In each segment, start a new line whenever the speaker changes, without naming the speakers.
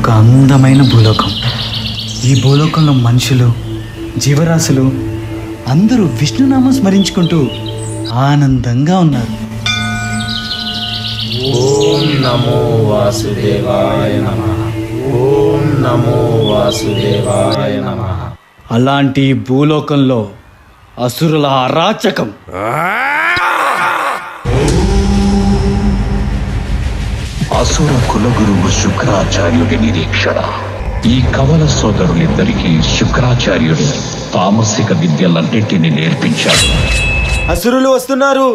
ఒక అందమైన భూలోకం. ఈ భూలోకంలో మనుషులు, జీవరాశులు అందరూ విష్ణునామం స్మరించుకుంటూ ఆనందంగా ఉన్నారు.
ఓం నమో వాసుదేవాయ నమః. ఓం నమో వాసుదేవాయ నమః.
అలాంటి భూలోకంలో అసురుల అరాచకం.
అసుర కులగురువు శుక్రాచార్యుడి నిరీక్షణ. ఈ కవల సోదరులిద్దరికీ శుక్రాచార్యుడు తామసిక విద్యలన్నింటినీ నేర్పించాడు.
అసురులు వస్తున్నారు.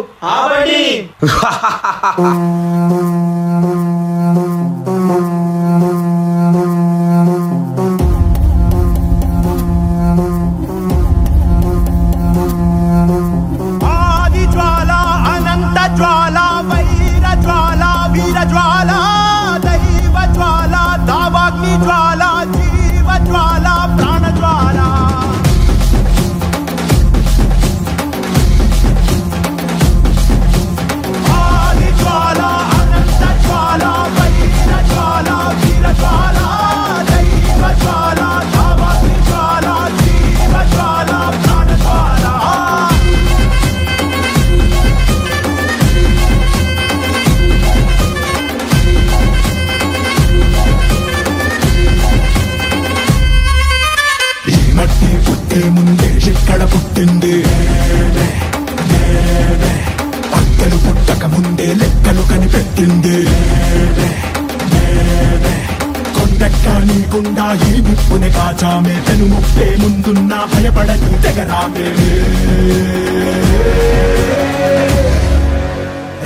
ఆది జ్వాల, అనంత జ్వాల, వైర జ్వాల, వీర జ్వాల, దైవ జ్వాల, దావాగ్ని జ్వాల, జీవ జ్వాల, ప్రాణ జ్వాల. ఆది జ్వాల, అనంత జ్వాల, వైర జ్వాల, వీర జ్వాల, దైవ జ్వాల, దావాగ్ని జ్వాల, జీవ జ్వాల, ప్రాణ జ్వాల. మట్టి పుట్టే ముందే ఎక్కడ పుట్టింది, పక్కలు పుట్టక ముందే లెక్కలు కనిపెట్టింది. కొండక్క నీకుండా ఈ నిప్పుని కాచామే, తెను ముప్పే ముందున్నా భయపడని తెగరామే.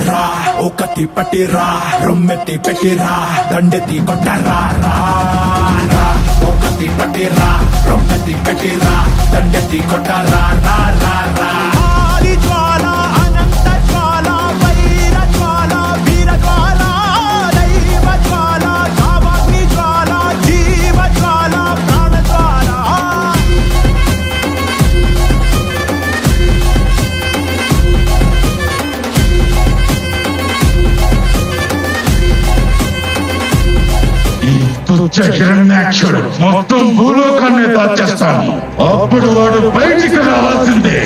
రా ఒకటి పట్టి రా, రొమ్మెత్తి పెట్టి రా, దండెత్తి కొట్టరా. రా రా ఒకటి పట్టి రా, రొమ్మెత్తి పెట్టి రా, దండెత్తి కొట్టరా. రా రా రా. ఆది జ్వాల, అనంత జ్వాల, వైర జ్వాల, వీర జ్వాల, దైవ జ్వాల, దావాగ్ని జ్వాల, జీవ జ్వాల, ప్రాణ జ్వాల.
హిరణ్యాక్షుడు మొత్తం భూలోకాన్ని దాచేస్తాను. అప్పుడు వాడు బయటికి రావాల్సిందే.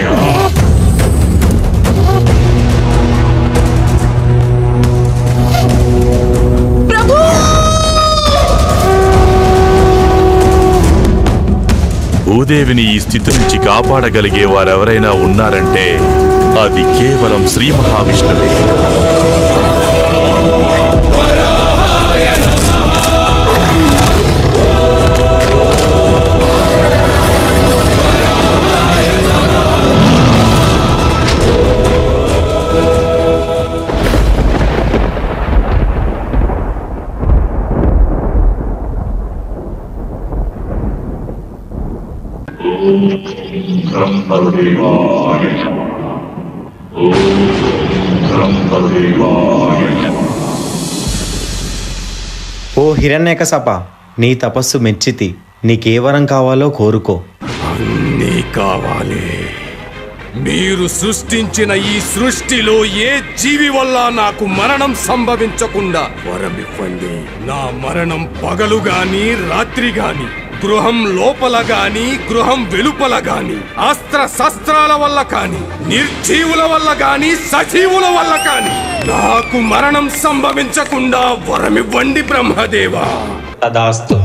భూదేవిని ఈ స్థితి నుంచి కాపాడగలిగే వారెవరైనా ఉన్నారంటే అది కేవలం శ్రీ మహావిష్ణువే.
ఓ హిరణ్యకశప, నీ తపస్సు మెచ్చితి. నీకే వరం కావాలో కోరుకో.
అన్నీ కావాలి. మీరు సృష్టించిన ఈ సృష్టిలో ఏ జీవి వల్ల నాకు మరణం సంభవించకుండా వరమివ్వండి. నా మరణం పగలు గాని రాత్రి గాని, గృహం లోపల గాని గృహం వెలుపల గాని, అస్త్ర శస్త్రాల వల్ల కాని, నిర్జీవుల వల్ల గాని, సజీవుల వల్ల కాని నాకు మరణం సంభవించకుండా వరమివ్వండి బ్రహ్మదేవా.
తదాస్తు.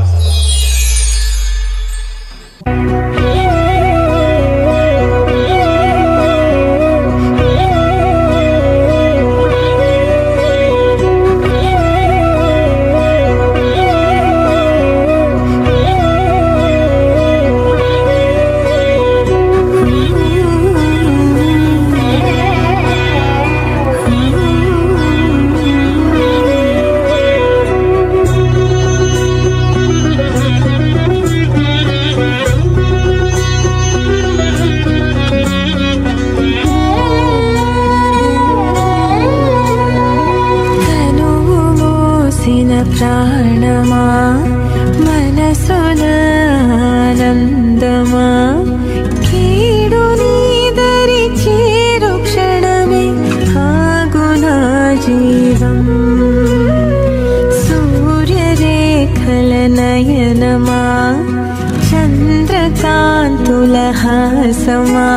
సమా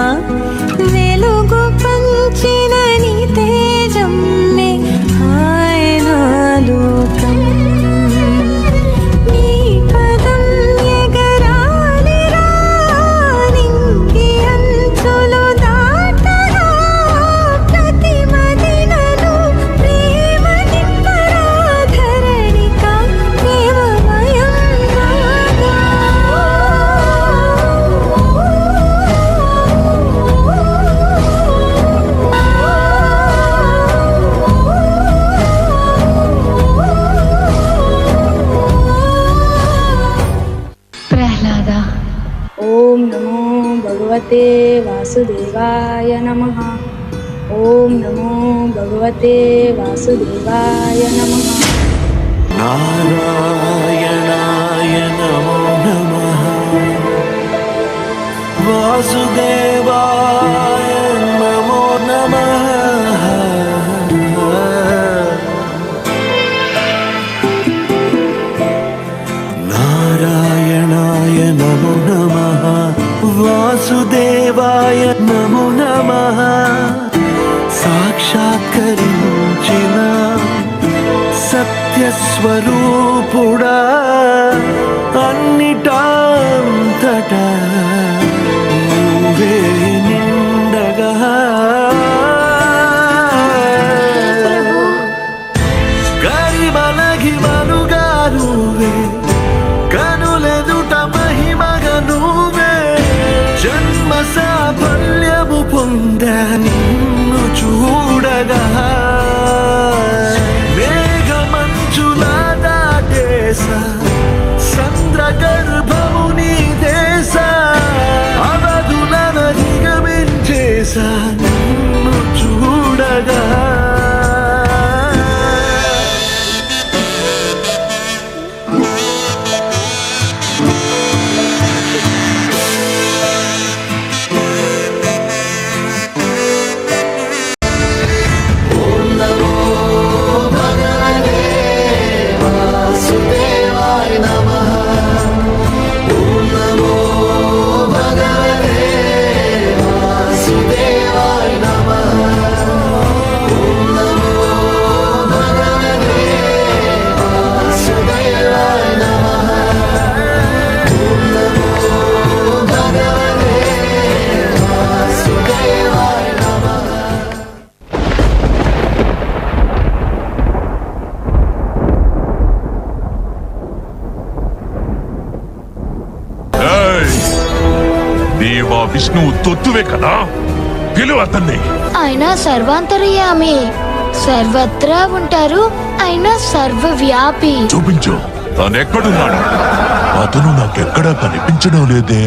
వెలుగు పంచిన నీ తేజమ్మే ఆయన లోకం నీ పదం ఎగరాలి నింగి అంచులు దాటగా ప్రతి మదినను ప్రేమ నింపరాధరణిక ప్రేమమయం ప్రహ్లాద.
ఓం నమో భగవతే వాసుదేవాయ నమః. ఓం నమో భగవతే వాసుదేవాయ నమః.
నారాయణాయ నమో నమః. వాసుదేవాయ నమో నమః. నారాయణాయ నమో నమః. వాసుదేవాయ నమో నమః. సాక్షాత్కరించిన సత్యస్వరూపుడా అన్నిటాంతటా నువ్వే నిండగా గరిమలగి మనుగా నువ్వే కనులెదుట మహిమగా నువ్వే జన్మ సాఫల్యము పొందా నిన్ను చూడగా మేఘమంచులా దాటేస సంద్ర గర్భము నీ దేశ అవధులను దిగమించేసా నిన్ను చూడగా
దేవా విష్ణువు తొత్తువే కదా, పిలువ అతన్ని.
ఆయన సర్వాంతర్యామి, సర్వత్రా ఉంటారు. ఆయన సర్వవ్యాపి.
చూపించు, తనెక్కడున్నాడు? అతను నాకెక్కడా కనిపించడం లేదే.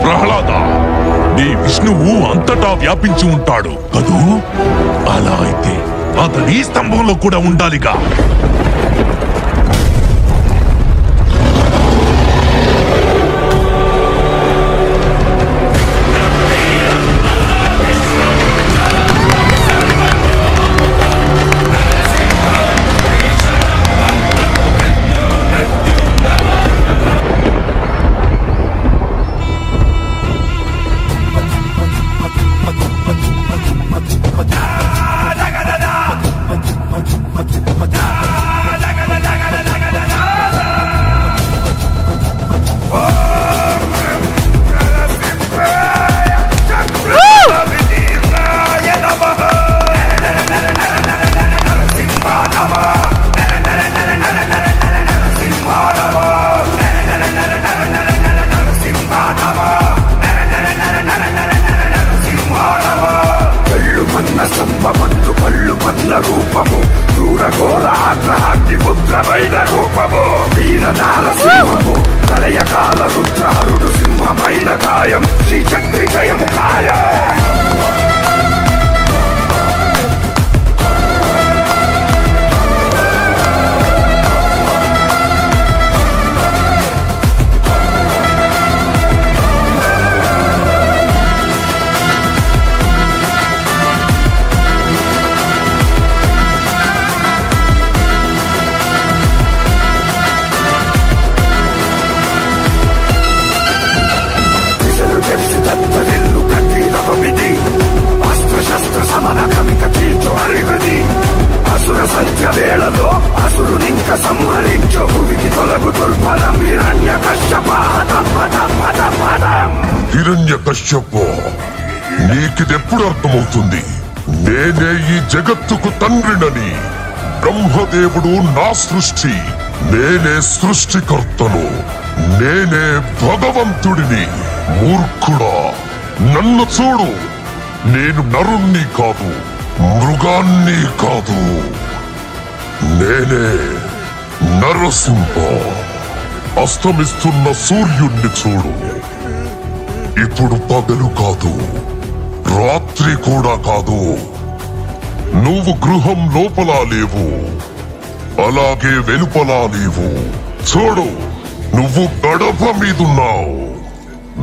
ప్రహ్లాద, నీ విష్ణువు అంతటా వ్యాపించి ఉంటాడు కదూ? అలా అయితే అతని స్తంభంలో కూడా ఉండాలిగా.
ప్రళయకాల రుద్రారుడు సింహమైన కాయం శ్రీ చక్రి జయము కాయ.
హిరణ్యకశ్యప, నీకిదెప్పుడు అర్థమవుతుంది? నేనే ఈ జగత్తుకు తండ్రినని. బ్రహ్మదేవుడు నా సృష్టి, నేనే సృష్టికర్తను, నేనే భగవంతుడిని. మూర్ఖుడా, నన్ను చూడు, నేను నరుణ్ణి కాదు, మృగాన్ని కాదు, నేనే నరసింహ. అస్తమిస్తున్న సూర్యుణ్ణి చూడు, ఇప్పుడు పగలు కాదు, రాత్రి కూడా కాదు. నువ్వు గృహం లోపల లేవు, అలాగే వెలుపల లేవు. చూడు, నువ్వు గడప మీదున్నావు.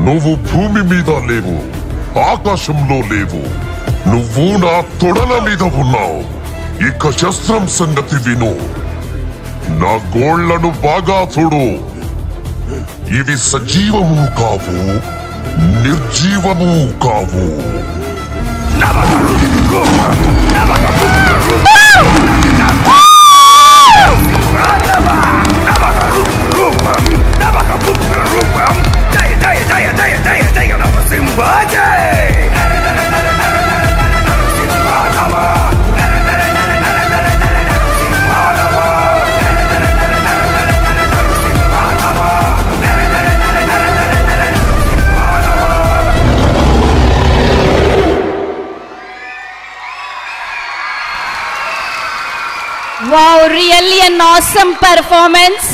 నువ్వు భూమి మీద లేవు, ఆకాశంలో లేవు. నువ్వు నా తొడల మీద ఉన్నావు. ఇక శస్త్రం సంగతి విను. నా గోళ్లను బాగా చూడు. ఇవి సజీవము కావు, నిర్జీవము కావు.
Wow, really an awesome performance.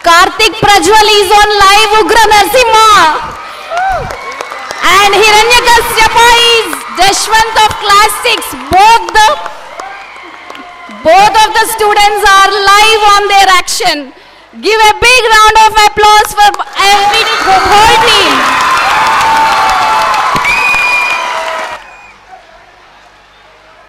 Karthik Prajwal is on live Ugra Narasimha. And Hiranyakashyapa is Dashwant of Class 6. Both of the students are live on their action. Give a big round of applause for every whole team.